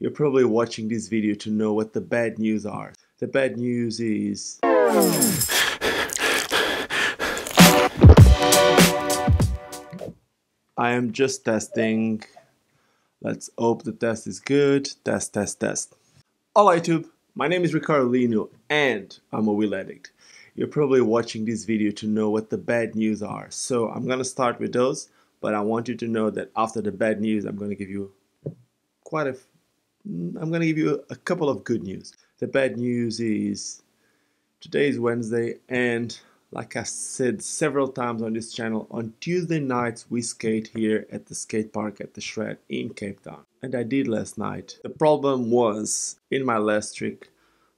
You're probably watching this video to know what the bad news are. The bad news is I am just testing. Let's hope the test is good. Test, test, test. Hola YouTube, my name is Ricardo Lino and I'm a wheel addict. You're probably watching this video to know what the bad news are. So I'm gonna start with those, but I want you to know that after the bad news, I'm gonna give you a couple of good news. The bad news is today is Wednesday, and like I said several times on this channel, on Tuesday nights we skate here at the skate park at the Shred in Cape Town. And I did last night. The problem was, in my last trick,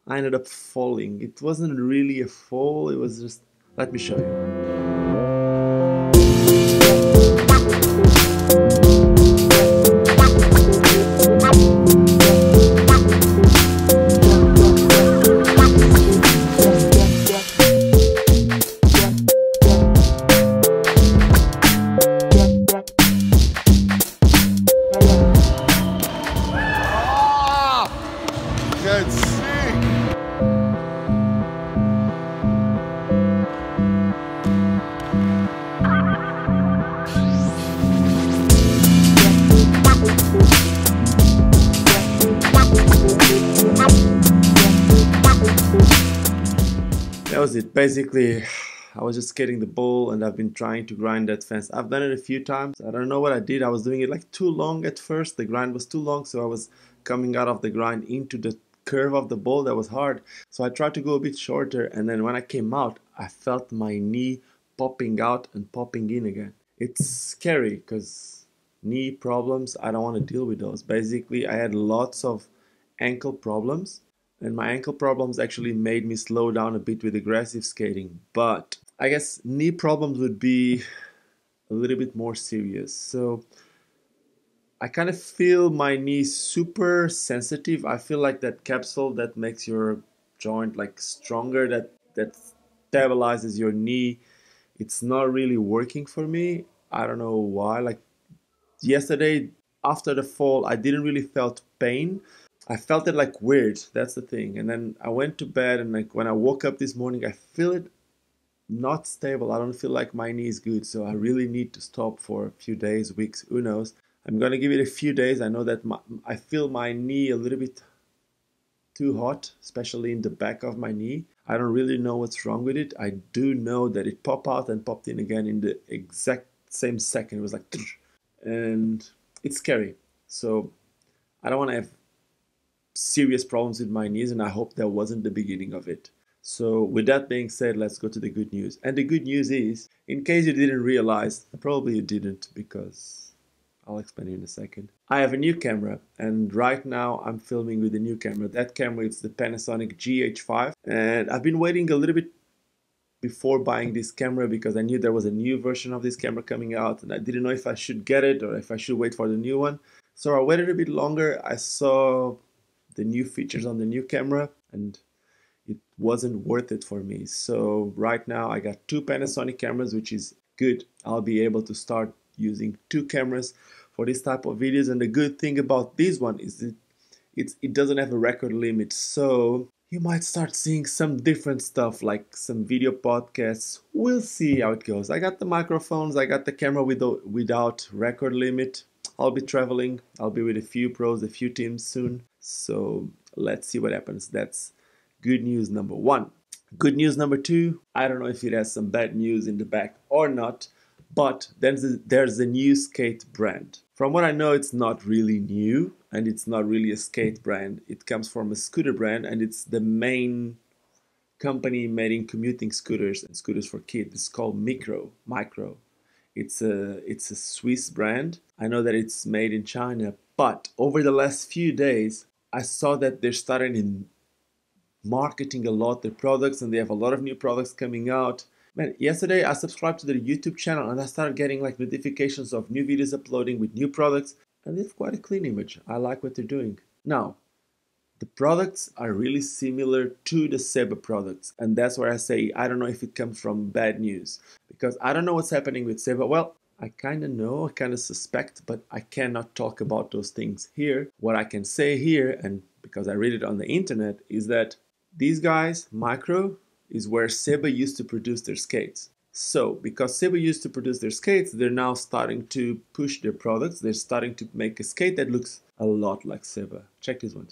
I ended up falling. It wasn't really a fall, it was just... Let me show you. That was it. Basically, I was just skating the bowl and I've been trying to grind that fence. I've done it a few times. I don't know what I did. I was doing it like too long at first. The grind was too long, so I was coming out of the grind into the curve of the bowl. That was hard. So I tried to go a bit shorter, and then when I came out, I felt my knee popping out and popping in again. It's scary because knee problems, I don't want to deal with those. Basically, I had lots of ankle problems. And my ankle problems actually made me slow down a bit with aggressive skating. But I guess knee problems would be a little bit more serious. So I kind of feel my knee super sensitive. I feel like that capsule that makes your joint like stronger, that stabilizes your knee, it's not really working for me. I don't know why. Like yesterday after the fall, I didn't really felt pain. I felt it like weird, that's the thing. And then I went to bed, and like when I woke up this morning, I feel it not stable. I don't feel like my knee is good, so I really need to stop for a few days, weeks, who knows. I'm gonna give it a few days. I know that I feel my knee a little bit too hot, especially in the back of my knee. I don't really know what's wrong with it. I do know that it popped out and popped in again in the exact same second. It was like, and it's scary. So I don't want to have serious problems with my knees, and I hope that wasn't the beginning of it. So with that being said, let's go to the good news. And the good news is, in case you didn't realize, probably you didn't, because I'll explain it in a second. I have a new camera, and right now I'm filming with the new camera. That camera is the Panasonic GH5, and I've been waiting a little bit before buying this camera because I knew there was a new version of this camera coming out, and I didn't know if I should get it or if I should wait for the new one. So I waited a bit longer. I saw the new features on the new camera, and it wasn't worth it for me. So right now I got two Panasonic cameras, which is good. I'll be able to start using two cameras for this type of videos. And the good thing about this one is that it doesn't have a record limit, so you might start seeing some different stuff, like some video podcasts. We'll see how it goes. I got the microphones, I got the camera without record limit. I'll be traveling. I'll be with a few pros, a few teams soon. So let's see what happens. That's good news number one. Good news number two, I don't know if it has some bad news in the back or not, but there's a new skate brand. From what I know, it's not really new, and it's not really a skate brand. It comes from a scooter brand, and it's the main company making commuting scooters and scooters for kids. It's called Micro. It's a Swiss brand. I know that it's made in China, but over the last few days, I saw that they're starting in marketing a lot their products, and they have a lot of new products coming out. Man, yesterday I subscribed to their YouTube channel, and I started getting like notifications of new videos uploading with new products, and they have quite a clean image. I like what they're doing. Now, the products are really similar to the Seba products, and that's where I say I don't know if it comes from bad news, because I don't know what's happening with Seba. Well, I kind of know, I kind of suspect, but I cannot talk about those things here. What I can say here, and because I read it on the internet, is that these guys, Micro, is where Seba used to produce their skates. So, because Seba used to produce their skates, they're now starting to push their products. They're starting to make a skate that looks a lot like Seba. Check this one.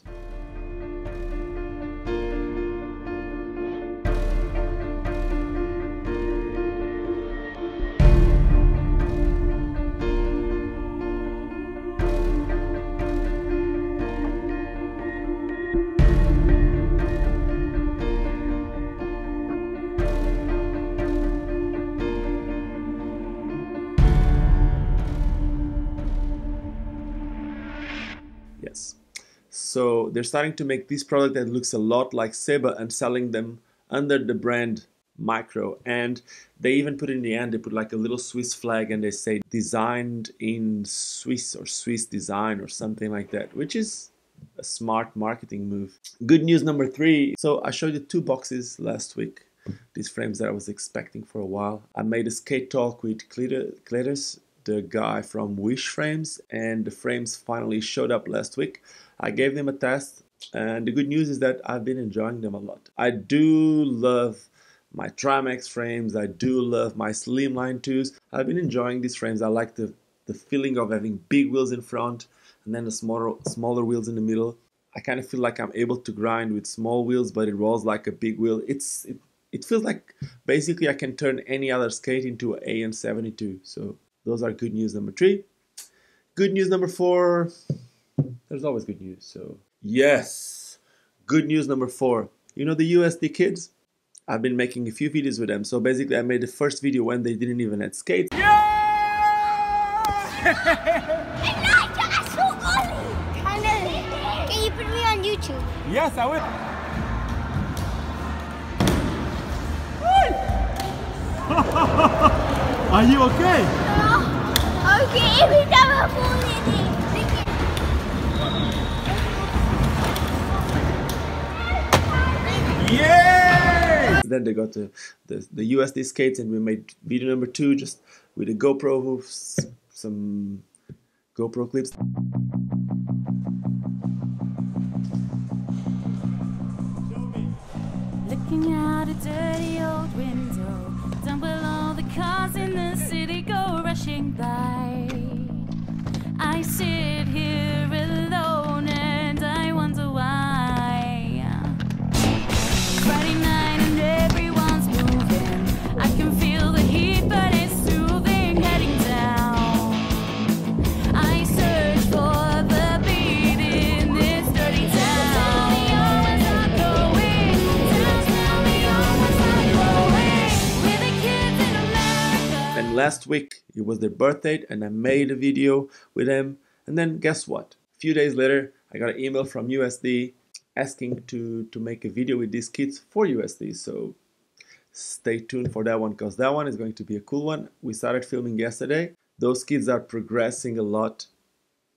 Yes. So they're starting to make this product that looks a lot like Seba and selling them under the brand Micro. And they even put in the end, they put like a little Swiss flag and they say designed in Swiss or Swiss design or something like that, which is a smart marketing move. Good news number 3. So I showed you 2 boxes last week. These frames that I was expecting for a while. I made a skate talk with Cletus, the guy from Wish Frames, and the frames finally showed up last week. I gave them a test, and the good news is that I've been enjoying them a lot. I do love my Trimax frames. I do love my Slimline 2s. I've been enjoying these frames. I like the feeling of having big wheels in front and then the smaller wheels in the middle. I kind of feel like I'm able to grind with small wheels, but it rolls like a big wheel. It feels like basically I can turn any other skate into an AN72. So those are good news number 3. Good news number 4. There's always good news. So yes, good news number 4. You know the USD kids? I've been making a few videos with them. So basically I made the first video when they didn't even have skates. Yeah! Can you put me on YouTube? Yes, I will. Are you okay? Okay, every time I fall in it. Yeah! Then they got the USD skates and we made video number 2 just with a GoPro, some GoPro clips. Looking out a dirty old window, down below the cars in the city go rushing by. I sit here alone and I wonder why. Friday night and everyone's moving. I can feel the heat but it's soothing heading down. I search for the beat in this dirty town. And last week it was their birthday and I made a video with them. And then guess what? A few days later I got an email from USD asking to make a video with these kids for USD. So stay tuned for that one because that one is going to be a cool one. We started filming yesterday. Those kids are progressing a lot.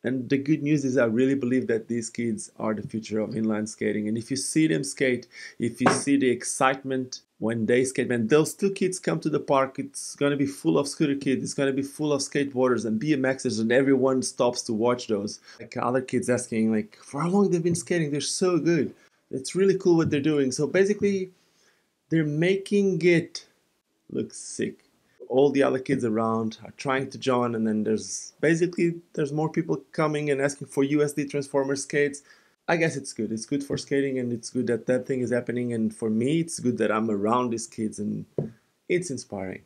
And the good news is I really believe that these kids are the future of inline skating. And if you see them skate, if you see the excitement when they skate, man, those 2 kids come to the park, it's going to be full of scooter kids, it's going to be full of skateboarders and BMXers, and everyone stops to watch those. Like other kids asking, like, for how long they've been skating? They're so good. It's really cool what they're doing. So basically, they're making it look sick. All the other kids around are trying to join, and then there's more people coming and asking for USD Transformer skates. I guess it's good. It's good for skating, and it's good that that thing is happening. And for me, it's good that I'm around these kids, and it's inspiring.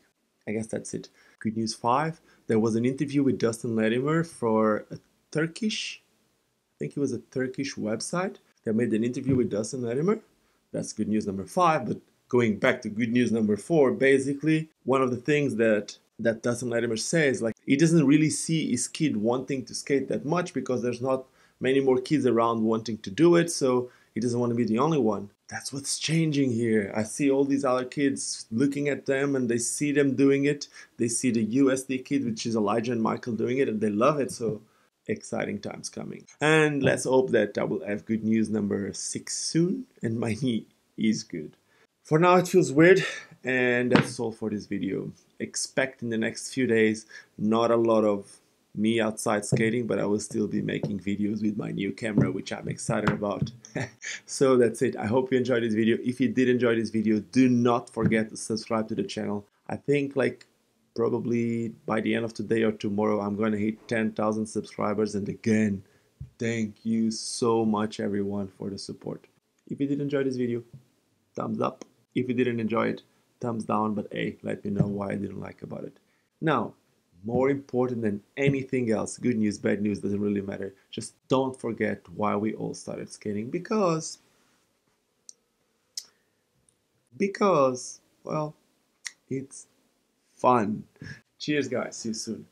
I guess that's it. Good news 5. There was an interview with Dustin Latimer for a Turkish, I think it was a Turkish website. They made an interview with Dustin Latimer. That's good news number 5. But going back to good news number 4, basically, one of the things that Dustin Latimer says, like, he doesn't really see his kid wanting to skate that much because there's not many more kids around wanting to do it, so he doesn't want to be the only one. That's what's changing here. I see all these other kids looking at them and they see them doing it. They see the USD kid, which is Elijah and Michael, doing it, and they love it, so exciting times coming. And let's hope that I will have good news number 6 soon and my knee is good. For now it feels weird, and that's all for this video. expect in the next few days not a lot of me outside skating, but I will still be making videos with my new camera, which I'm excited about. So that's it. I hope you enjoyed this video. If you did enjoy this video, do not forget to subscribe to the channel. I think like probably by the end of today or tomorrow, I'm going to hit 10,000 subscribers. And again, thank you so much everyone for the support. If you did enjoy this video, thumbs up. If you didn't enjoy it, thumbs down, but hey, let me know why I didn't like about it. Now, more important than anything else, good news, bad news, doesn't really matter. Just don't forget why we all started skating, because, well, it's fun. Cheers guys, see you soon.